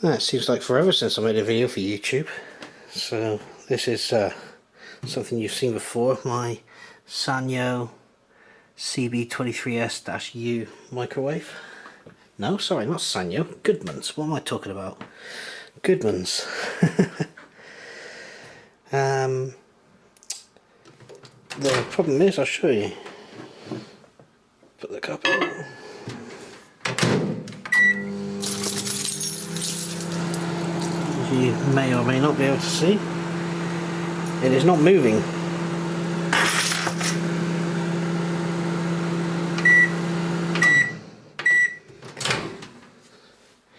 It seems like forever since I made a video for YouTube. So this is something you've seen before, my Sanyo CB23S-U microwave. No, sorry, not Sanyo, Goodmans. What am I talking about? Goodmans. The problem is, I'll show you. Put the cup in. As you may or may not be able to see, it is not moving.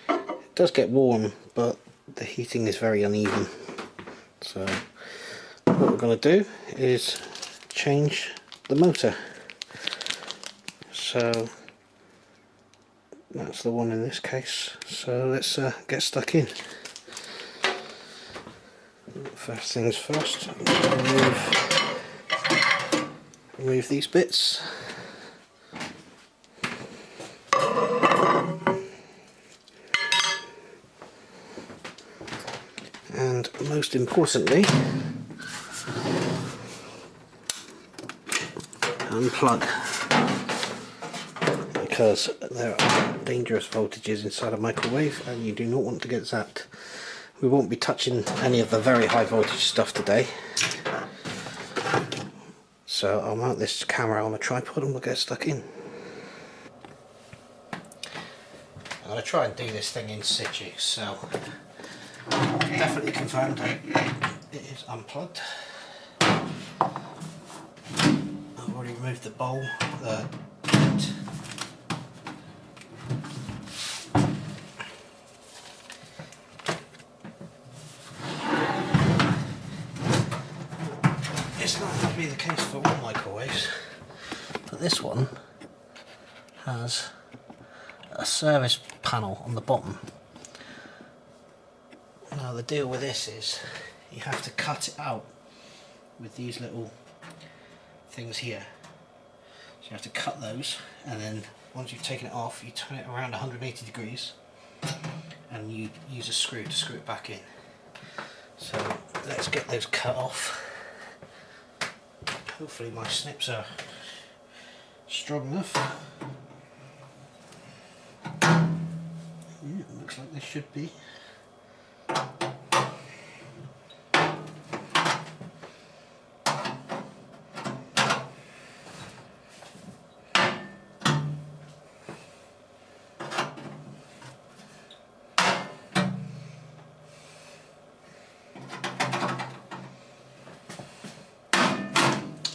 It does get warm, but the heating is very uneven. So what we're going to do is change the motor. So that's the one in this case. So let's get stuck in. First things first, remove these bits. And most importantly, unplug, because there are dangerous voltages inside a microwave and you do not want to get zapped. We won't be touching any of the very high voltage stuff today. So I'll mount this camera on a tripod and we'll get stuck in. I'm going to try and do this thing in situ, so definitely confirmed that it is unplugged. I've already removed the bowl, the kit. It's not going to be the case for all microwaves, but this one has a service panel on the bottom. Now the deal with this is you have to cut it out with these little things here. So you have to cut those, and then once you've taken it off, you turn it around 180 degrees and you use a screw to screw it back in. So let's get those cut off. Hopefully my snips are strong enough. Yeah, it looks like they should be.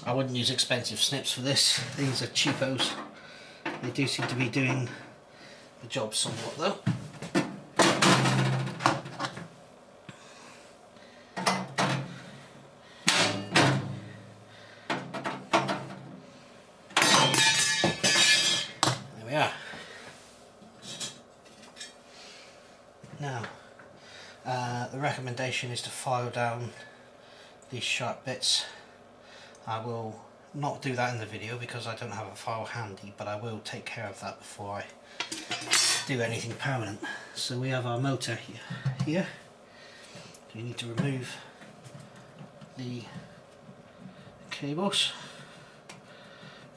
I wouldn't use expensive snips for this, these are cheapos. They do seem to be doing the job somewhat though. There we are. Now, the recommendation is to file down these sharp bits. I will not do that in the video because I don't have a file handy, but I will take care of that before I do anything permanent. So we have our motor here. You need to remove the cables.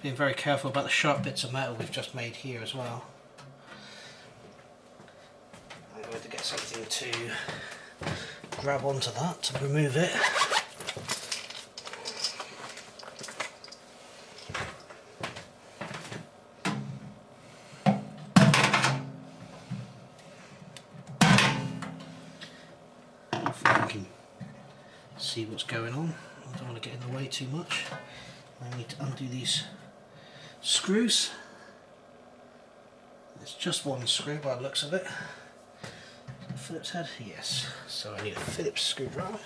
Being very careful about the sharp bits of metal we've just made here as well. I'm going to get something to grab onto that to remove it. See what's going on. I don't want to get in the way too much. I need to undo these screws. It's just one screw by the looks of it. Phillips head? Yes. So I need a Phillips screwdriver.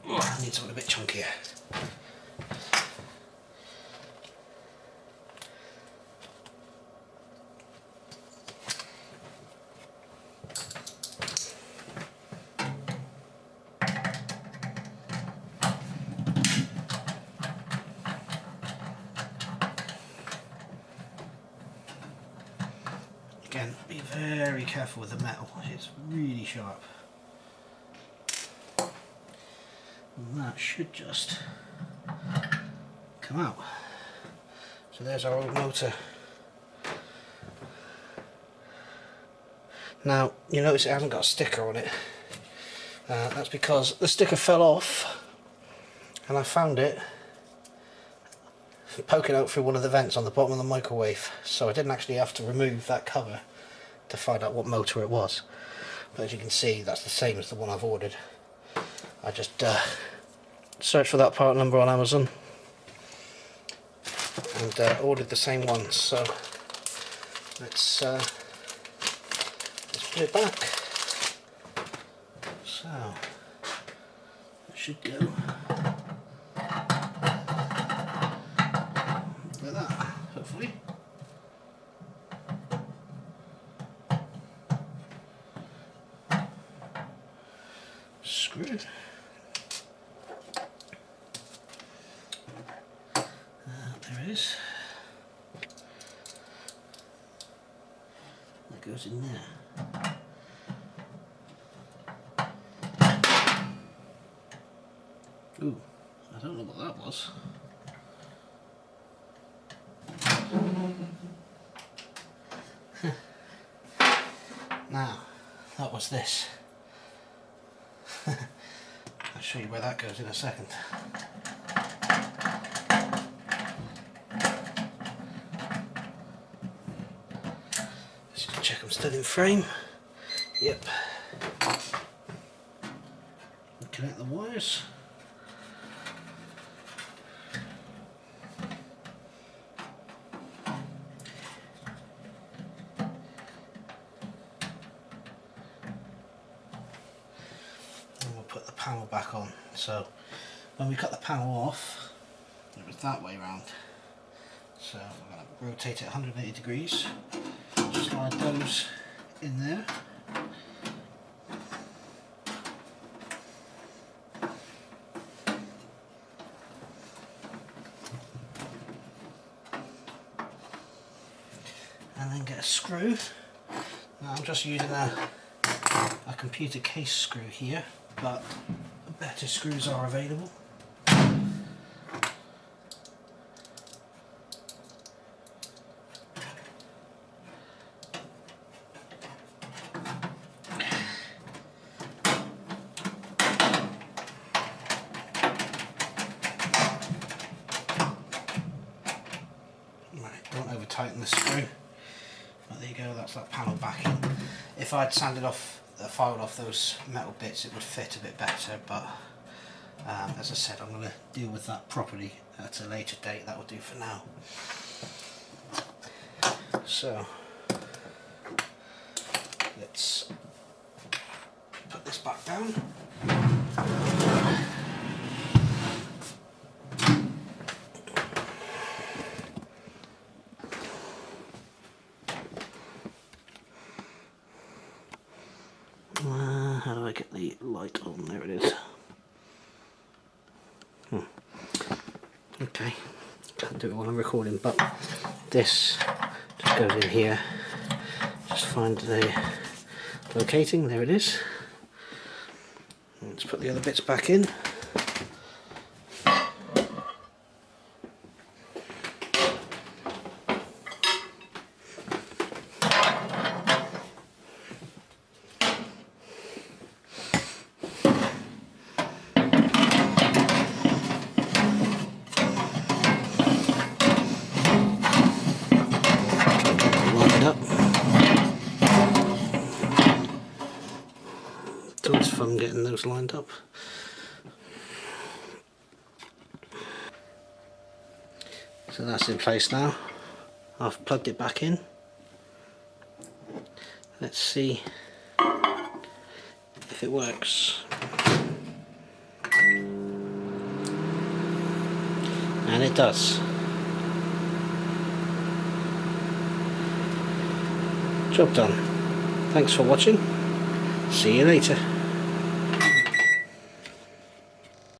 Oh, I need something a bit chunkier. very careful with the metal, it's really sharp. And that should just come out. So there's our old motor. Now you notice it hasn't got a sticker on it. That's because the sticker fell off and I found it poking out through one of the vents on the bottom of the microwave, so I didn't actually have to remove that cover to find out what motor it was. But as you can see, that's the same as the one I've ordered. I just searched for that part number on Amazon and ordered the same one. So let's put it back. So it should go like that, hopefully. Screw. There it is. That goes in there. Ooh, I don't know what that was. Now, that was this. I'll show you where that goes in a second. Let's just check I'm still in frame. Yep. Connect the wires. Put the panel back on. So when we cut the panel off, it was that way round. So we're going to rotate it 180 degrees, slide those in there. And then get a screw. Now I'm just using a computer case screw here, but better screws are available. Right, don't over tighten the screw. But there you go, that's that panel backing. If I'd sanded off, filed off those metal bits, it would fit a bit better, but as I said, I'm going to deal with that properly at a later date. That will do for now. So let's put this back down. How do I get the light on? There it is. Okay, can't do it while I'm recording, but this just goes in here. Just find the locating, there it is. Let's put the other bits back in. It's always fun getting those lined up. So that's in place now. I've plugged it back in. Let's see if it works. And it does. Job done. Thanks for watching. See you later.